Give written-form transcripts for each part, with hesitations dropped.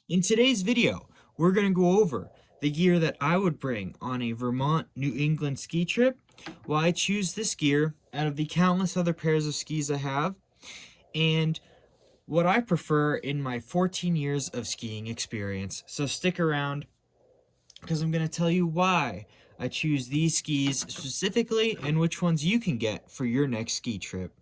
In today's video, we're going to go over the gear that I would bring on a Vermont, New England ski trip, why I choose this gear out of the countless other pairs of skis I have, and what I prefer in my 14 years of skiing experience. So stick around because I'm going to tell you why I choose these skis specifically and which ones you can get for your next ski trip.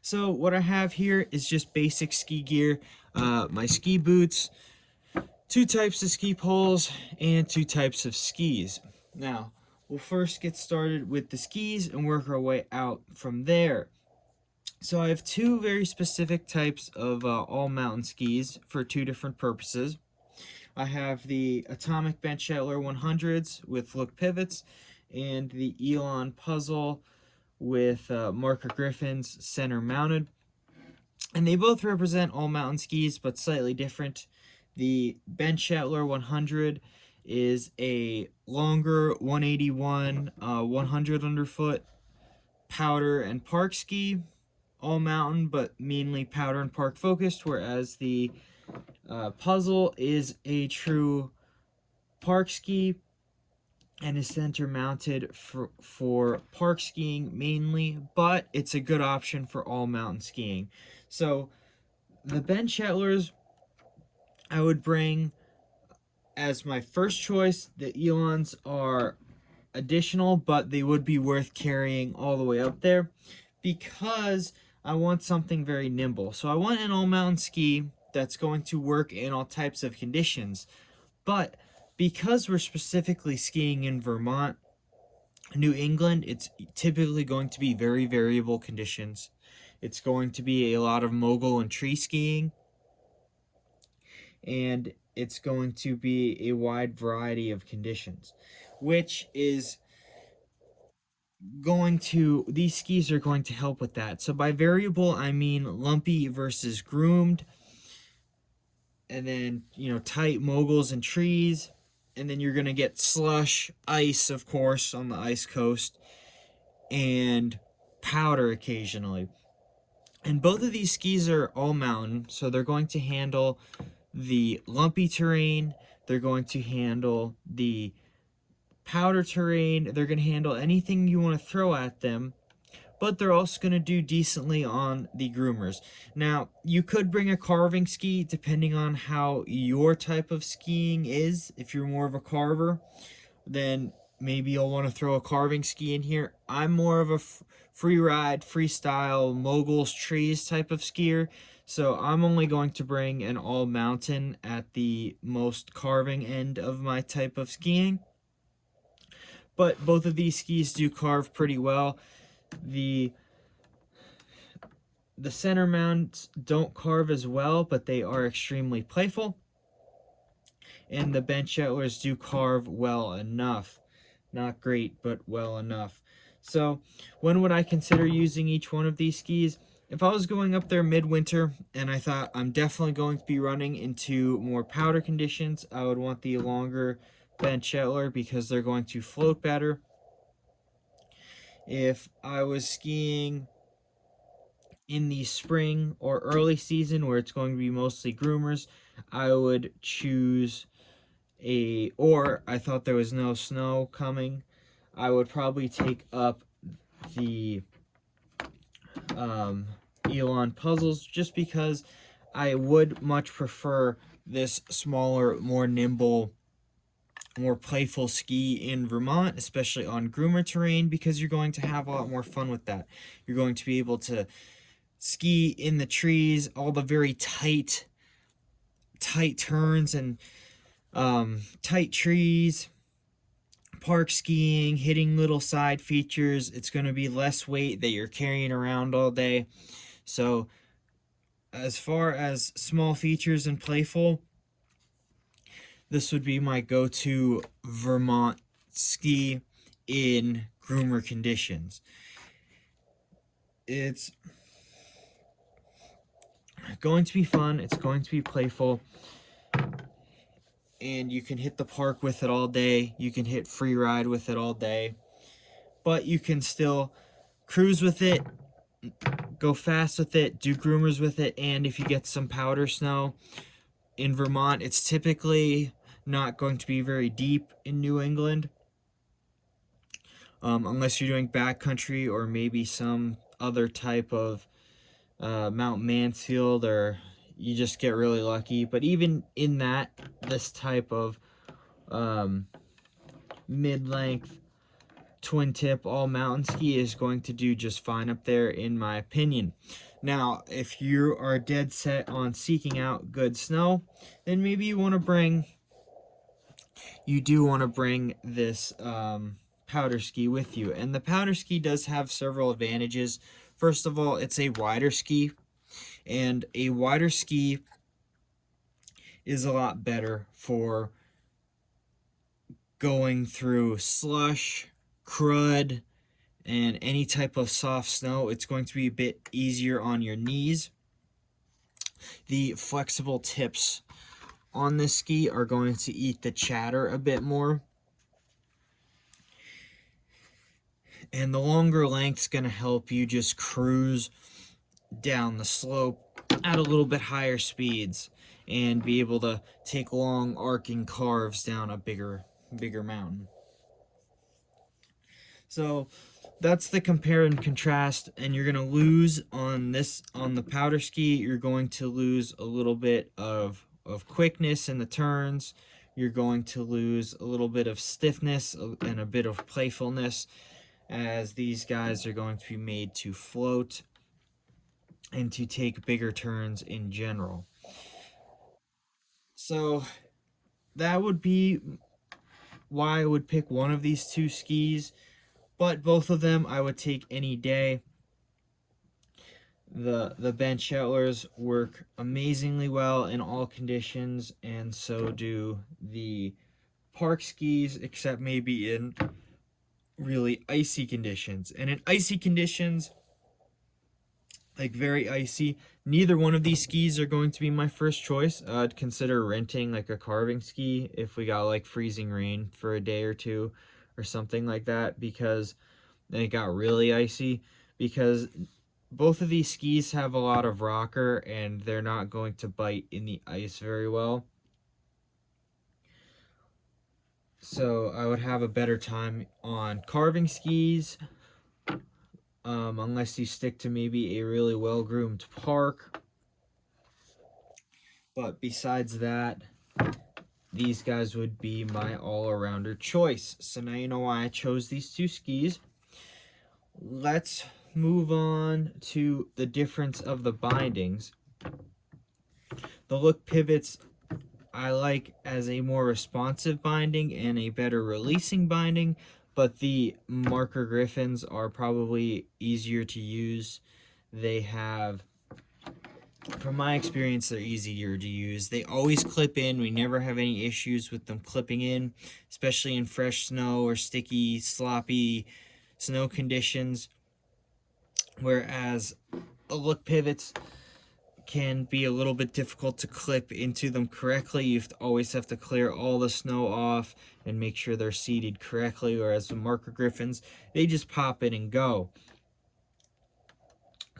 So what I have here is just basic ski gear, my ski boots, two types of ski poles, and two types of skis. Now, we'll first get started with the skis and work our way out from there. So I have two very specific types of all-mountain skis for two different purposes. I have the Atomic Bench Shetler 100s with look pivots and the Elon Puzzle with Marker Griffins center mounted. And they both represent all mountain skis, but slightly different. The Bench Shetler 100 is a longer 181, 100 underfoot powder and park ski, all mountain, but mainly powder and park focused, whereas the Puzzle is a true park ski and is center mounted for park skiing mainly, but it's a good option for all mountain skiing. So the Bench Shetlers I would bring as my first choice. The Elons are additional, but they would be worth carrying all the way up there because I want something very nimble. So I want an all mountain ski that's going to work in all types of conditions, but because we're specifically skiing in Vermont, New England, it's typically going to be very variable conditions. It's going to be a lot of mogul and tree skiing, and it's going to be a wide variety of conditions, which is these skis are going to help with that. So by variable, I mean lumpy versus groomed, and then, tight moguls and trees. And then you're going to get slush, ice, of course, on the ice coast, and powder occasionally. And both of these skis are all mountain, so they're going to handle the lumpy terrain, they're going to handle the powder terrain, they're going to handle anything you want to throw at them, but they're also going to do decently on the groomers. Now, you could bring a carving ski depending on how your type of skiing is. If you're more of a carver, then maybe you'll want to throw a carving ski in here. I'm more of a free ride, freestyle, moguls, trees type of skier, so I'm only going to bring an all mountain at the most carving end of my type of skiing. But both of these skis do carve pretty well. The center mounts don't carve as well, but they are extremely playful. And the Bench Shetlers do carve well enough. Not great, but well enough. So when would I consider using each one of these skis? If I was going up there midwinter and I thought I'm definitely going to be running into more powder conditions, I would want the longer Bench Shetler because they're going to float better. If I was skiing in the spring or early season where it's going to be mostly groomers, I would choose or I thought there was no snow coming, I would probably take up the Elon Puzzles, just because I would much prefer this smaller, more nimble, more playful ski in Vermont, especially on groomer terrain, because you're going to have a lot more fun with that. You're going to be able to ski in the trees, all the very tight turns and tight trees, park skiing, hitting little side features. It's going to be less weight that you're carrying around all day. So as far as small features and playful, this would be my go-to Vermont ski in groomer conditions. It's going to be fun, it's going to be playful, and you can hit the park with it all day, you can hit free ride with it all day, but you can still cruise with it, go fast with it, do groomers with it, and if you get some powder snow, in Vermont, it's typically not going to be very deep in New England, unless you're doing backcountry or maybe some other type of Mount Mansfield, or you just get really lucky. But even in that, this type of um, mid-length twin tip all mountain ski is going to do just fine up there, in my opinion. Now, if you are dead set on seeking out good snow, then maybe you do want to bring this powder ski with you. And the powder ski does have several advantages. First of all, it's a wider ski, and a wider ski is a lot better for going through slush, crud, and any type of soft snow. It's going to be a bit easier on your knees. The flexible tips on this ski are going to eat the chatter a bit more. And the longer length's going to help you just cruise down the slope at a little bit higher speeds and be able to take long arcing carves down a bigger mountain. So that's the compare and contrast, and you're going to lose on the powder ski. You're going to lose a little bit of quickness in the turns. You're going to lose a little bit of stiffness and a bit of playfulness, as these guys are going to be made to float and to take bigger turns in general. So that would be why I would pick one of these two skis, but both of them I would take any day. The Ben Shettlers work amazingly well in all conditions, and so do the park skis, except maybe in really icy conditions. And in icy conditions, like very icy, neither one of these skis are going to be my first choice. I'd consider renting like a carving ski if we got like freezing rain for a day or two or something like that, because then it got really icy, because both of these skis have a lot of rocker and they're not going to bite in the ice very well. So I would have a better time on carving skis, unless you stick to maybe a really well-groomed park. But besides that, these guys would be my all-arounder choice. So now you know why I chose these two skis. Let's move on to the difference of the bindings. The Look Pivots I like as a more responsive binding and a better releasing binding, but the Marker Griffins are probably easier to use. They have, from my experience, they're easier to use. They always clip in. We never have any issues with them clipping in, especially in fresh snow or sticky, sloppy snow conditions. Whereas the Look Pivots can be a little bit difficult to clip into them correctly. You always have to clear all the snow off and make sure they're seated correctly, whereas the Marker Griffins, they just pop in and go.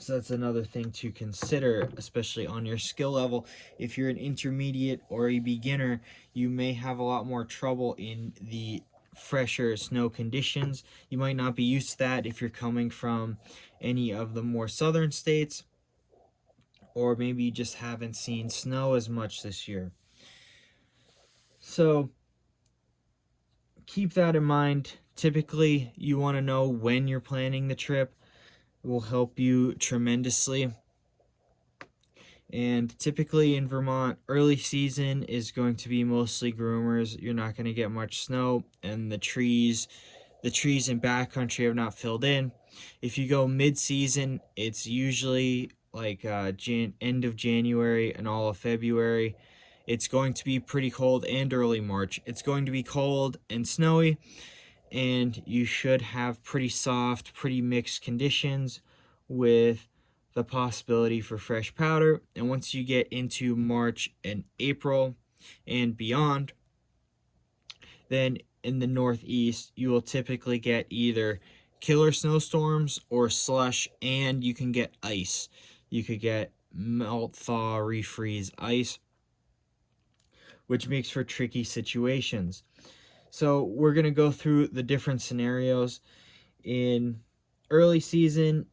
So that's another thing to consider, especially on your skill level. If you're an intermediate or a beginner, you may have a lot more trouble in the fresher snow conditions. You might not be used to that if you're coming from any of the more southern states, or maybe you just haven't seen snow as much this year. So keep that in mind. Typically, you want to know when you're planning the trip. It will help you tremendously. And typically in Vermont, early season is going to be mostly groomers. You're not going to get much snow, and the trees in backcountry have not filled in. If you go mid-season, it's usually like end of January and all of February. It's going to be pretty cold, and early March. It's going to be cold and snowy, and you should have pretty soft, pretty mixed conditions with the possibility for fresh powder. And once you get into March and April and beyond, then in the Northeast, you will typically get either killer snowstorms or slush, and you can get ice. You could get melt, thaw, refreeze ice. which makes for tricky situations. So we're going to go through the different scenarios. In early season,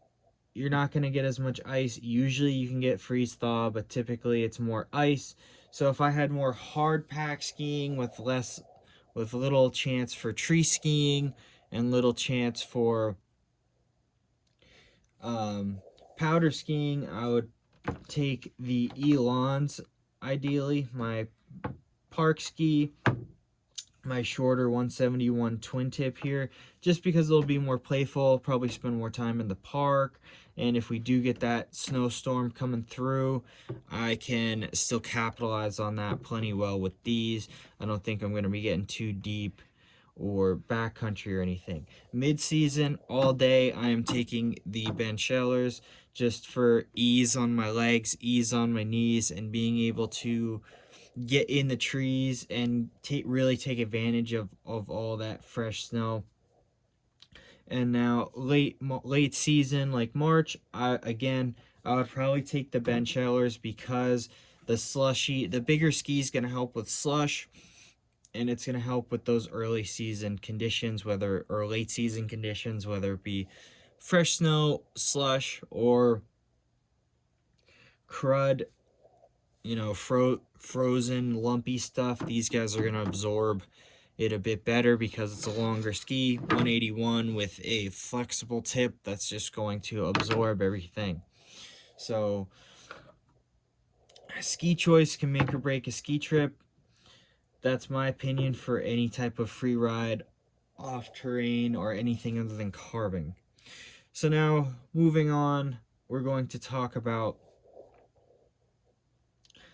you're not going to get as much ice. Usually you can get freeze thaw, but typically it's more ice. So if I had more hard pack skiing with little chance for tree skiing and little chance for powder skiing, I would take the Elons, ideally, my park ski, my shorter 171 twin tip here, just because it'll be more playful, probably spend more time in the park, and if we do get that snowstorm coming through, I can still capitalize on that plenty well with these. I don't think I'm going to be getting too deep or backcountry or anything. Mid-season, all day, I am taking the Ben Shellers just for ease on my legs, ease on my knees, and being able to get in the trees and really take advantage of all that fresh snow. And now late season, like March, I would probably take the Ben Shellers because the bigger ski is going to help with slush, and it's going to help with those early season conditions, or late season conditions, whether it be fresh snow, slush, or crud, frozen, lumpy stuff. These guys are going to absorb it a bit better because it's a longer ski, 181 with a flexible tip that's just going to absorb everything. So ski choice can make or break a ski trip. That's my opinion for any type of free ride, off terrain, or anything other than carving. So now, moving on, we're going to talk about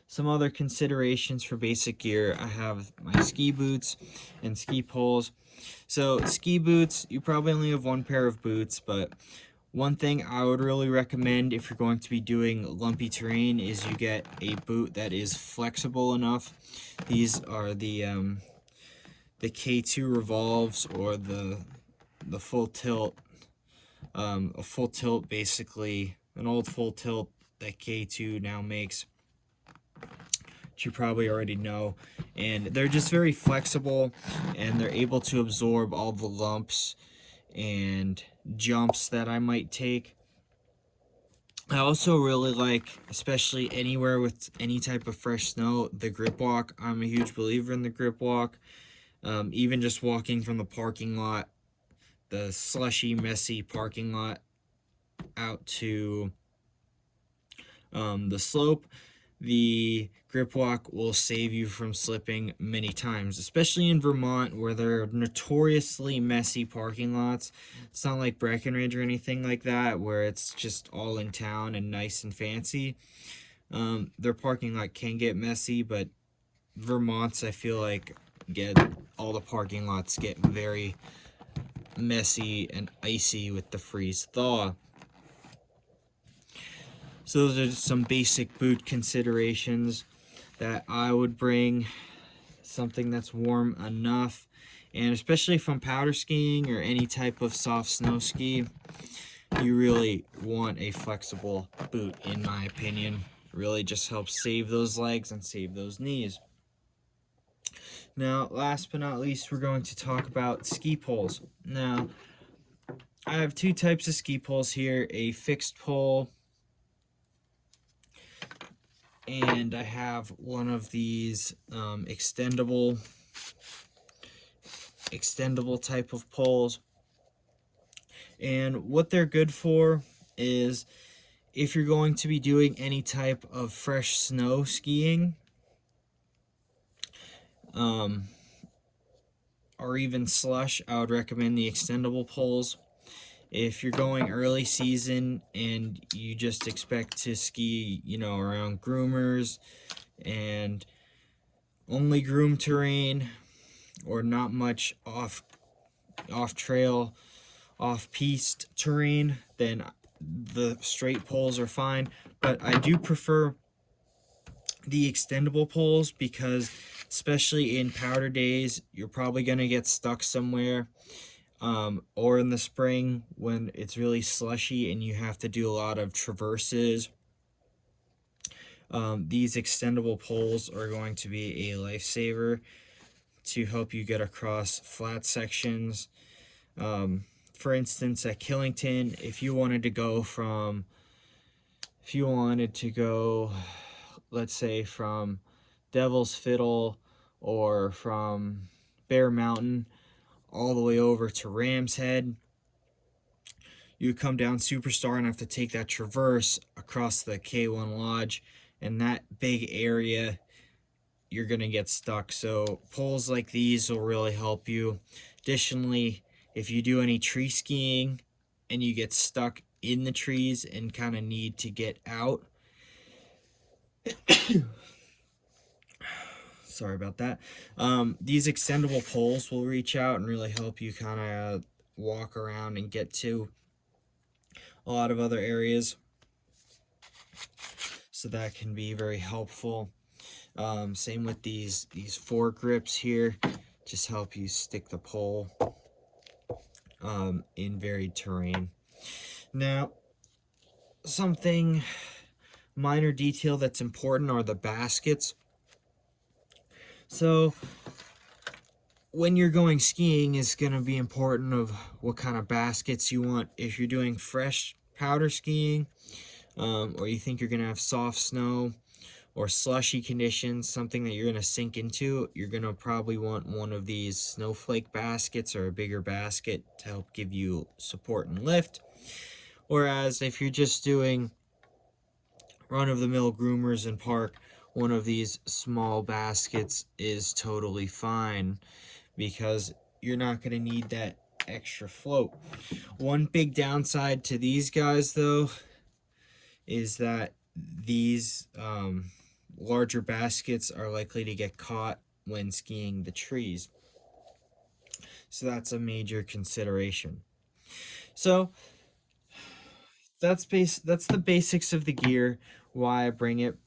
some other considerations for basic gear. I have my ski boots and ski poles. So ski boots, you probably only have one pair of boots, but one thing I would really recommend if you're going to be doing lumpy terrain is you get a boot that is flexible enough. These are the K2 revolves, or the full tilt, a full tilt, basically an old full tilt that K2 now makes, which you probably already know. And they're just very flexible, and they're able to absorb all the lumps and jumps that I might take. I also really like, especially anywhere with any type of fresh snow, the grip walk. I'm a huge believer in the grip walk. Even just walking from the parking lot, the slushy, messy parking lot, out to the slope, the grip walk will save you from slipping many times, especially in Vermont, where there are notoriously messy parking lots. It's not like Breckenridge or anything like that, where it's just all in town and nice and fancy. Their parking lot can get messy, but Vermont's, I feel like, all the parking lots get very messy and icy with the freeze thaw. So those are just some basic boot considerations that I would bring. Something that's warm enough, and especially from powder skiing or any type of soft snow ski, you really want a flexible boot, in my opinion. It really just helps save those legs and save those knees. Now, last but not least, we're going to talk about ski poles. Now, I have two types of ski poles here, a fixed pole, and I have one of these extendable type of poles. And what they're good for is if you're going to be doing any type of fresh snow skiing, or even slush, I would recommend the extendable poles. If you're going early season and you just expect to ski, around groomers and only groom terrain, or not much off trail, off piste terrain, then the straight poles are fine. But I do prefer the extendable poles because, especially in powder days, you're probably going to get stuck somewhere. Or in the spring when it's really slushy and you have to do a lot of traverses. These extendable poles are going to be a lifesaver to help you get across flat sections. For instance, at Killington, if you wanted to go, let's say from Devil's Fiddle or from Bear Mountain all the way over to Ram's Head, you come down Superstar and have to take that traverse across the K1 Lodge, and that big area, you're going to get stuck. So poles like these will really help you. Additionally, if you do any tree skiing and you get stuck in the trees and kind of need to get out, sorry about that, these extendable poles will reach out and really help you kind of walk around and get to a lot of other areas. So that can be very helpful. Same with these foregrips here, just help you stick the pole in varied terrain. Now, something minor detail that's important are the baskets. So when you're going skiing, is going to be important of what kind of baskets you want. If you're doing fresh powder skiing, or you think you're going to have soft snow or slushy conditions, something that you're going to sink into, you're going to probably want one of these snowflake baskets or a bigger basket to help give you support and lift. Whereas if you're just doing run-of-the-mill groomers and park, one of these small baskets is totally fine because you're not going to need that extra float. One big downside to these guys, though, is that these larger baskets are likely to get caught when skiing the trees. So that's a major consideration. So that's the basics of the gear, why I bring it.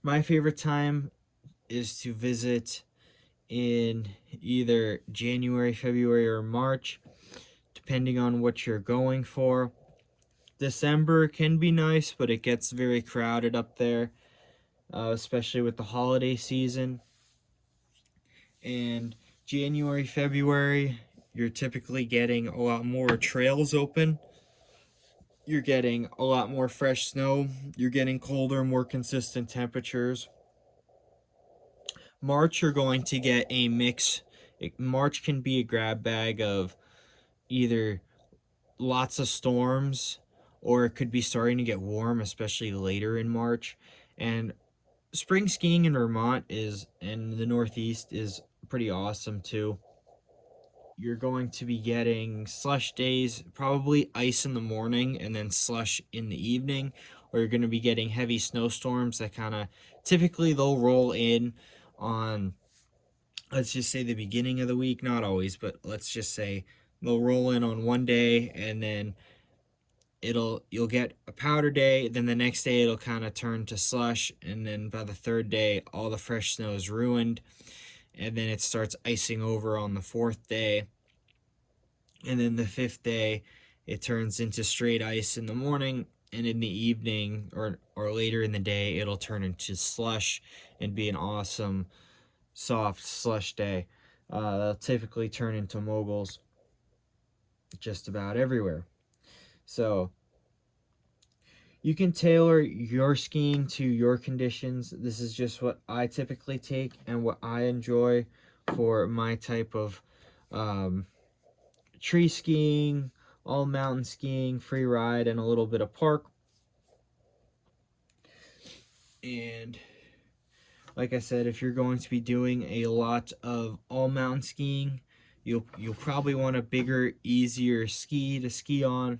My favorite time is to visit in either January, February, or March, depending on what you're going for. December can be nice, but it gets very crowded up there, especially with the holiday season. And January, February, you're typically getting a lot more trails open. You're getting a lot more fresh snow. You're getting colder, more consistent temperatures. March, you're going to get a mix. March can be a grab bag of either lots of storms, or it could be starting to get warm, especially later in March. And spring skiing in Vermont and the Northeast is pretty awesome too. You're going to be getting slush days, probably ice in the morning and then slush in the evening, or you're going to be getting heavy snowstorms that kind of typically they'll roll in on, let's just say, the beginning of the week. Not always, but let's just say they'll roll in on one day, and then you'll get a powder day, then the next day it'll kind of turn to slush, and then by the third day all the fresh snow is ruined, and then it starts icing over on the fourth day, and then the fifth day it turns into straight ice in the morning, and in the evening or later in the day it'll turn into slush and be an awesome soft slush day. They'll typically turn into moguls just about everywhere. So you can tailor your skiing to your conditions. This is just what I typically take and what I enjoy for my type of tree skiing, all mountain skiing, free ride, and a little bit of park. And like I said, if you're going to be doing a lot of all mountain skiing, you'll probably want a bigger, easier ski to ski on.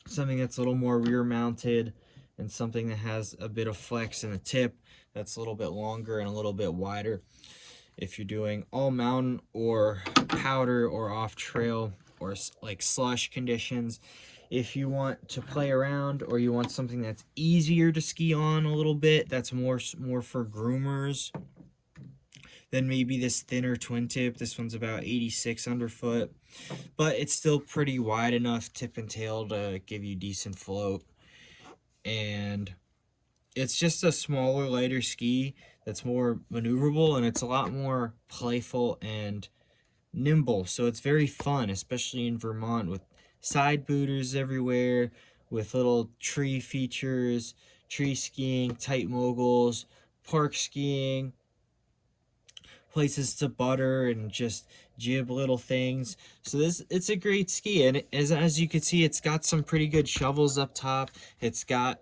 Something that's a little more rear mounted, and something that has a bit of flex in the tip that's a little bit longer and a little bit wider. If you're doing all mountain or powder or off trail or like slush conditions, if you want to play around or you want something that's easier to ski on a little bit, that's more for groomers, then maybe this thinner twin tip. This one's about 86 underfoot, but it's still pretty wide enough tip and tail to give you decent float. And it's just a smaller, lighter ski that's more maneuverable, and it's a lot more playful and nimble. So it's very fun, especially in Vermont with side booters everywhere, with little tree features, tree skiing, tight moguls, park skiing, places to butter and just jib little things. So it's a great ski, and as you can see, it's got some pretty good shovels up top. It's got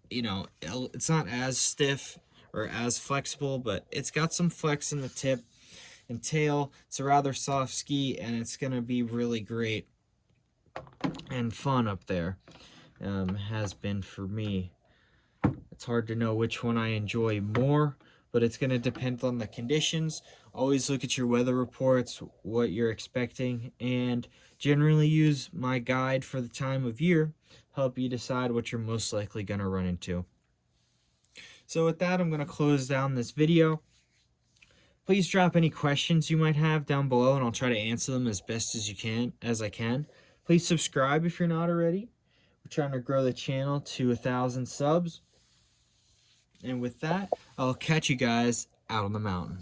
it's not as stiff or as flexible, but it's got some flex in the tip and tail. It's a rather soft ski, and it's gonna be really great and fun up there. Has been for me. It's hard to know which one I enjoy more, but it's going to depend on the conditions. Always look at your weather reports, what you're expecting, and generally use my guide for the time of year to help you decide what you're most likely going to run into. So with that, I'm going to close down this video. Please drop any questions you might have down below, and I'll try to answer them as best as I can. Please subscribe if you're not already. We're trying to grow the channel to 1,000 subs. And with that, I'll catch you guys out on the mountain.